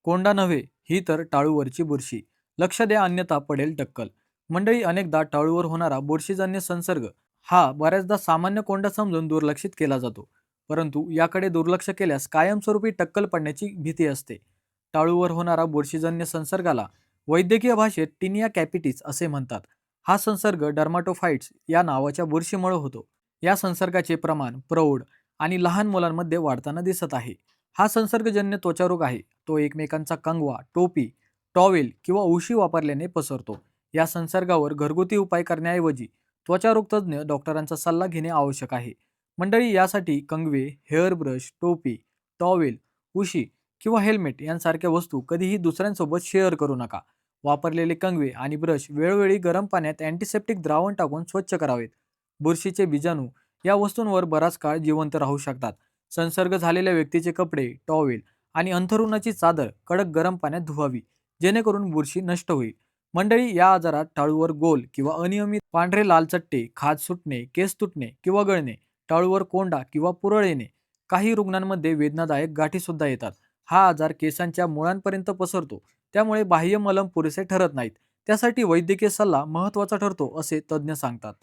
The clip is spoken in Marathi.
कोंडा नव्हे, ही तर टाळूवरची बुरशी. लक्ष द्या अन्यथा पडेल टक्कल. मंडळी, अनेकदा टाळूवर होणारा बुरशीजन्य संसर्ग हा बऱ्याचदा सामान्य कोंडा समजून दुर्लक्षित केला जातो. परंतु याकडे दुर्लक्ष केल्यास कायमस्वरूपी टक्कल पडण्याची भीती असते. टाळूवर होणारा बुरशीजन्य संसर्गाला वैद्यकीय भाषेत टिनिया कॅपिटिस असे म्हणतात. हा संसर्ग डर्माटोफाइट्स या नावाच्या बुरशीमुळे होतो. या संसर्गाचे प्रमाण प्रौढ आणि लहान मुलांमध्ये वाढताना दिसत आहे. हा संसर्गजन्य त्वचारोग आहे. तो एकमेकांचा कंगवा, टोपी, टॉवेल किंवा उशी वापरल्याने पसरतो. या संसर्गावर घरगुती उपाय करण्याऐवजी त्वचारोग तज्ज्ञ डॉक्टरांचा सल्ला घेणे आवश्यक आहे. मंडळी, यासाठी कंगवे, हेअर ब्रश, टोपी, टॉवेल, उशी किंवा हेल्मेट यांसारख्या वस्तू कधीही दुसऱ्यांसोबत शेअर करू नका. वापरलेले कंगवे आणि ब्रश वेळोवेळी गरम पाण्यात अँटिसेप्टिक द्रावण टाकून स्वच्छ करावेत. बुरशीचे बीजाणू या वस्तूंवर बराच काळ जिवंत राहू शकतात. संसर्ग झालेल्या व्यक्तीचे कपडे, टॉवेल आणि अंथरुणाची चादर कडक गरम पाण्यात धुवावी, जेणेकरून बुरशी नष्ट होईल. मंडळी, या आजारात टाळूवर गोल किंवा अनियमित पांढरे लाल चट्टे, खाज सुटणे, केस तुटणे किंवा गळणे, टाळूवर कोंडा किंवा पुरळ येणे, काही रुग्णांमध्ये वेदनादायक गाठी सुद्धा येतात. हा आजार केसांच्या मुळांपर्यंत पसरतो, त्यामुळे बाह्य मलम पुरेसे ठरत नाहीत. त्यासाठी वैद्यकीय सल्ला महत्त्वाचा ठरतो, असे तज्ज्ञ सांगतात.